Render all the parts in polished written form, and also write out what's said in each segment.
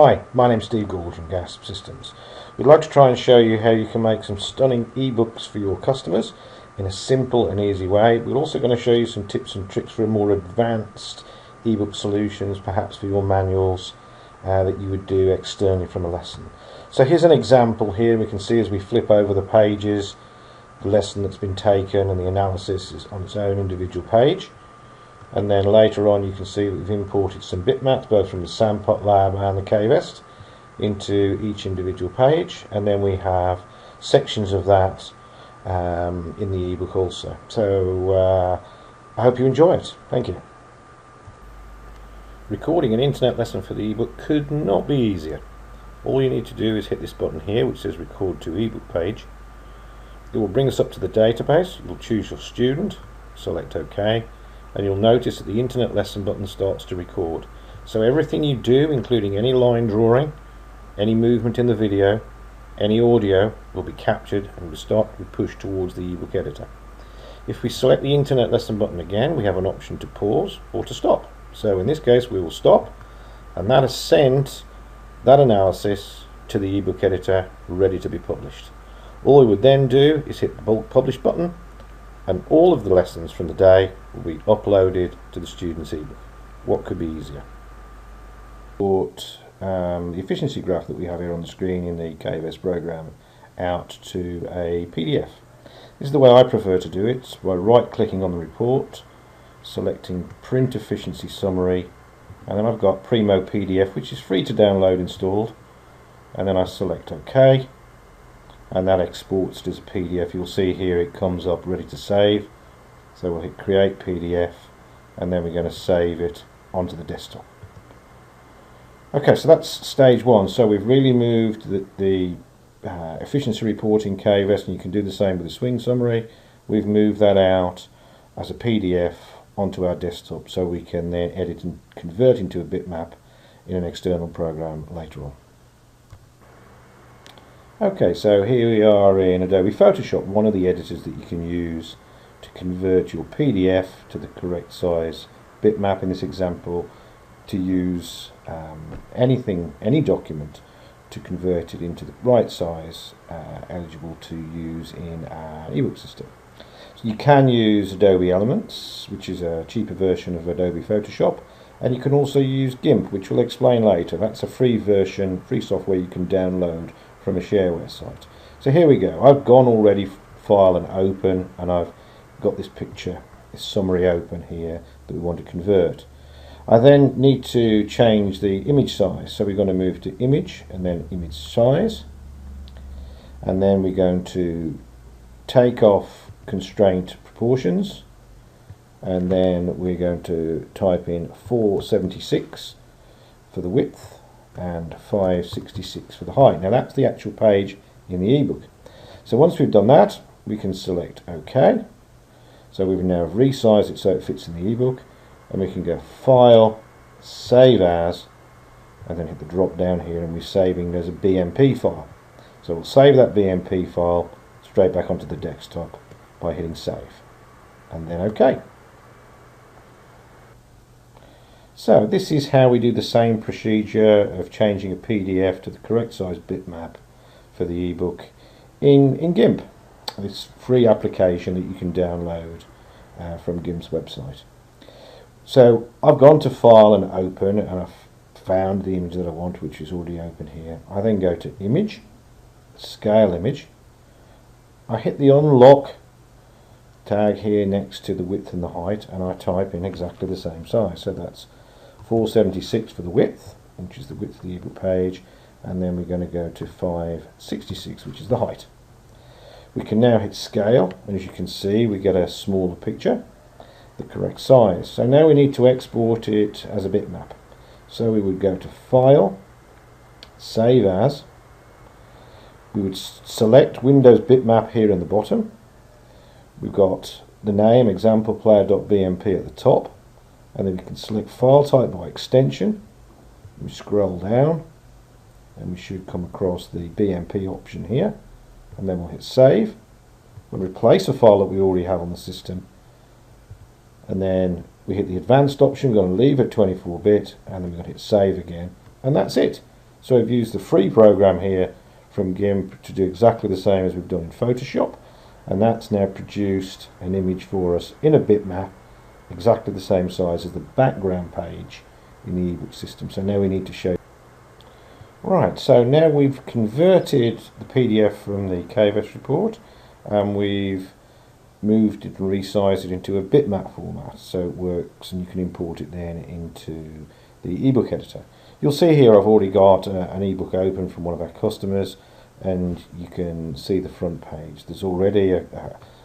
Hi, my name's Steve Gould from GASP Systems. We'd like to try and show you how you can make some stunning ebooks for your customers in a simple and easy way. We're also going to show you some tips and tricks for more advanced ebook solutions, perhaps for your manuals that you would do externally from a lesson. So here's an example here. We can see as we flip over the pages, the lesson that's been taken and the analysis is on its own individual page. And then later on you can see that we've imported some bitmaps both from the Sandpot Lab and the KVest into each individual page, and then we have sections of that in the ebook also. So I hope you enjoy it. Thank you. Recording an internet lesson for the ebook could not be easier. All you need to do is hit this button here which says record to ebook page. It will bring us up to the database. You'll choose your student, select OK, and you'll notice that the internet lesson button starts to record. So everything you do, including any line drawing, any movement in the video, any audio, will be captured and will start to be pushed towards the ebook editor. If we select the internet lesson button again, we have an option to pause or to stop. So in this case we will stop, and that has sent that analysis to the ebook editor ready to be published. All we would then do is hit the bulk publish button, and all of the lessons from the day will be uploaded to the student's ebook. What could be easier? The efficiency graph that we have here on the screen in the KVest program out to a PDF. This is the way I prefer to do it, by right clicking on the report, selecting print efficiency summary, and then I've got Primo PDF, which is free to download installed, and then I select OK, and that exports as a PDF. You'll see here it comes up ready to save, so we'll hit create PDF, and then we're going to save it onto the desktop. Okay, so that's stage one. So we've really moved the efficiency report in KVest, and you can do the same with the swing summary. We've moved that out as a PDF onto our desktop, so we can then edit and convert into a bitmap in an external program later on. Okay, so here we are in Adobe Photoshop, one of the editors that you can use to convert your PDF to the correct size bitmap. In this example, to use any document to convert it into the right size eligible to use in our ebook system. So you can use Adobe Elements, which is a cheaper version of Adobe Photoshop, and you can also use GIMP, which we'll explain later. That's a free version, free software you can download from a shareware site. So here we go. I've gone already file and open, and I've got this picture, this summary open here that we want to convert. I then need to change the image size, so we're going to move to image and then image size, and then we're going to take off constraint proportions, and then we're going to type in 476 for the width and 566 for the height. Now that's the actual page in the ebook. So once we've done that, we can select OK. So we've now resized it so it fits in the ebook, and we can go File, Save As, and then hit the drop down here, and we're saving as a BMP file. So we'll save that BMP file straight back onto the desktop by hitting Save, and then OK. So this is how we do the same procedure of changing a PDF to the correct size bitmap for the ebook in GIMP, this free application that you can download from GIMP's website. So I've gone to File and Open, and I've found the image that I want, which is already open here. I then go to Image, Scale Image. I hit the Unlock tag here next to the width and the height, and I type in exactly the same size. So that's 476 for the width, which is the width of the ebook page, and then we're going to go to 566, which is the height. We can now hit Scale, and as you can see we get a smaller picture, the correct size. So now we need to export it as a bitmap. So we would go to File, Save As. We would select Windows Bitmap here in the bottom. We've got the name exampleplayer.bmp at the top, and then we can select File Type by extension. We scroll down, and we should come across the BMP option here, and then we'll hit Save. We'll replace a file that we already have on the system, and then we hit the advanced option. We're going to leave it 24-bit, and then we're going to hit Save again, and that's it. So I've used the free program here from GIMP to do exactly the same as we've done in Photoshop, and that's now produced an image for us in a bitmap exactly the same size as the background page in the ebook system. So now we need to show. Right, so now we've converted the PDF from the KVS report and we've moved it and resized it into a bitmap format so it works, and you can import it then into the ebook editor. You'll see here I've already got an ebook open from one of our customers, and you can see the front page. There's already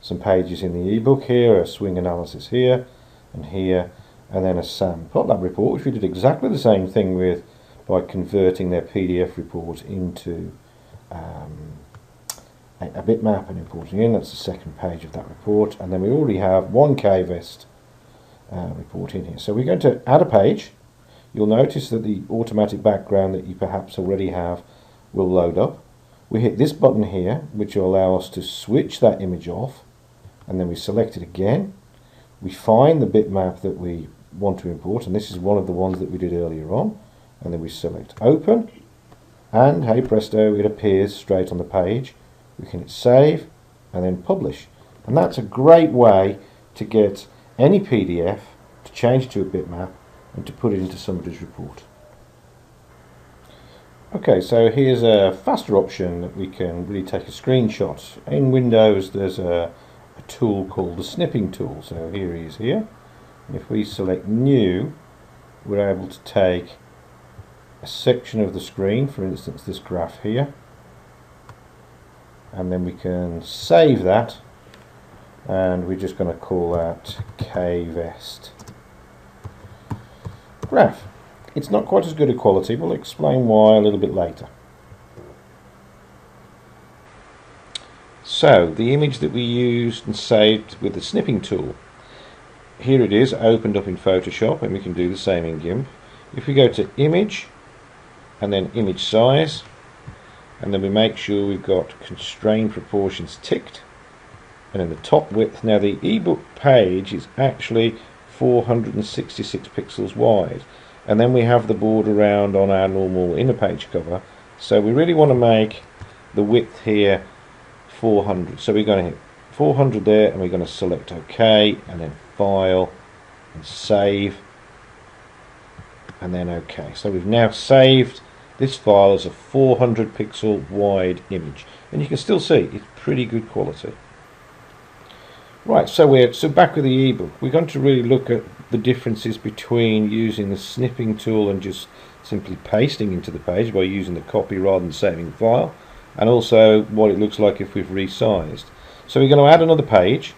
some pages in the ebook here, a swing analysis here and here, and then a SAM plot lab report, which we did exactly the same thing with by converting their PDF report into a bitmap and importing in. That's the second page of that report, and then we already have one KVest report in here. So we're going to add a page. You'll notice that the automatic background that you perhaps already have will load up. We hit this button here, which will allow us to switch that image off, and then we select it again. We find the bitmap that we want to import, and this is one of the ones that we did earlier on, and then we select open, and hey presto, it appears straight on the page. We can hit save and then publish, and that's a great way to get any PDF to change to a bitmap and to put it into somebody's report. Okay, so here's a faster option that we can really take a screenshot. In Windows there's a tool called the snipping tool. So here he is here, and if we select new, we're able to take a section of the screen, for instance this graph here, and then we can save that, and we're just going to call that KVest graph. It's not quite as good a quality, we'll explain why a little bit later. So the image that we used and saved with the snipping tool, here it is opened up in Photoshop, and we can do the same in GIMP. If we go to image and then image size, and then we make sure we've got constrained proportions ticked, and then the top width. Now the ebook page is actually 466 pixels wide, and then we have the border around on our normal inner page cover, so we really want to make the width here 400. So we're going to hit 400 there, and we're going to select OK, and then file and save, and then OK. So we've now saved this file as a 400 pixel wide image, and you can still see it's pretty good quality. Right, so we're back with the ebook. We're going to really look at the differences between using the snipping tool and just simply pasting into the page by using the copy rather than saving the file, and also what it looks like if we've resized. So we're going to add another page.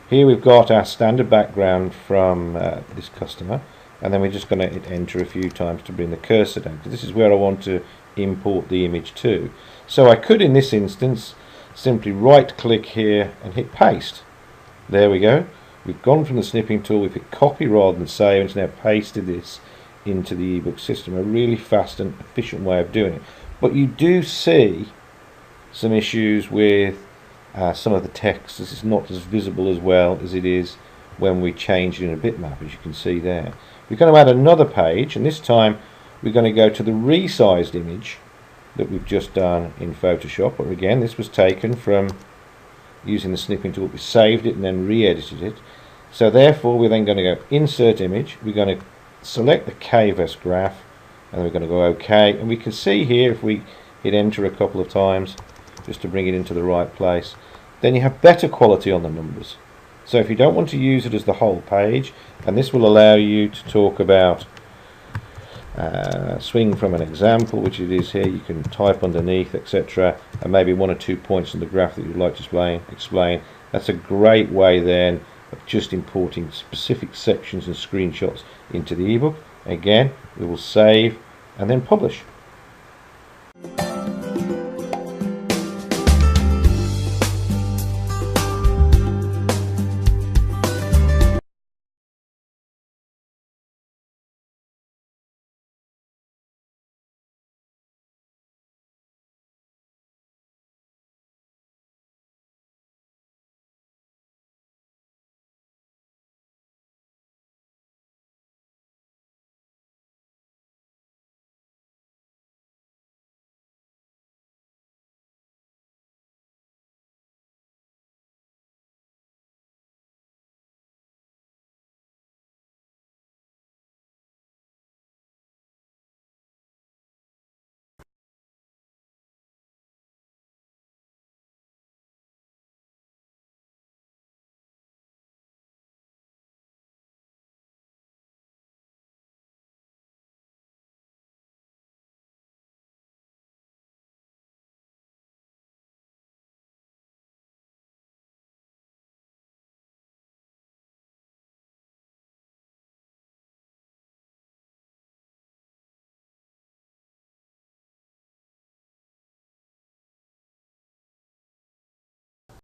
Here we've got our standard background from this customer, and then we're just going to hit enter a few times to bring the cursor down, because this is where I want to import the image to. So I could in this instance simply right click here and hit paste. There we go. We've gone from the snipping tool, we've hit copy rather than save, and it's now pasted this into the ebook system. A really fast and efficient way of doing it. But you do see some issues with some of the text, as it's not as visible as well as it is when we change it in a bitmap, as you can see there. We're going to add another page, and this time we're going to go to the resized image that we've just done in Photoshop. But again, this was taken from using the snipping tool. We saved it and then re-edited it. So therefore we're then going to go insert image, we're going to select the KVest graph, and we're going to go OK, and we can see here if we hit enter a couple of times just to bring it into the right place, then you have better quality on the numbers. So if you don't want to use it as the whole page, and this will allow you to talk about swing from an example, which it is here, you can type underneath, etc., and maybe one or 2 points on the graph that you'd like to explain. That's a great way then of just importing specific sections and screenshots into the ebook. Again, we will save and then publish.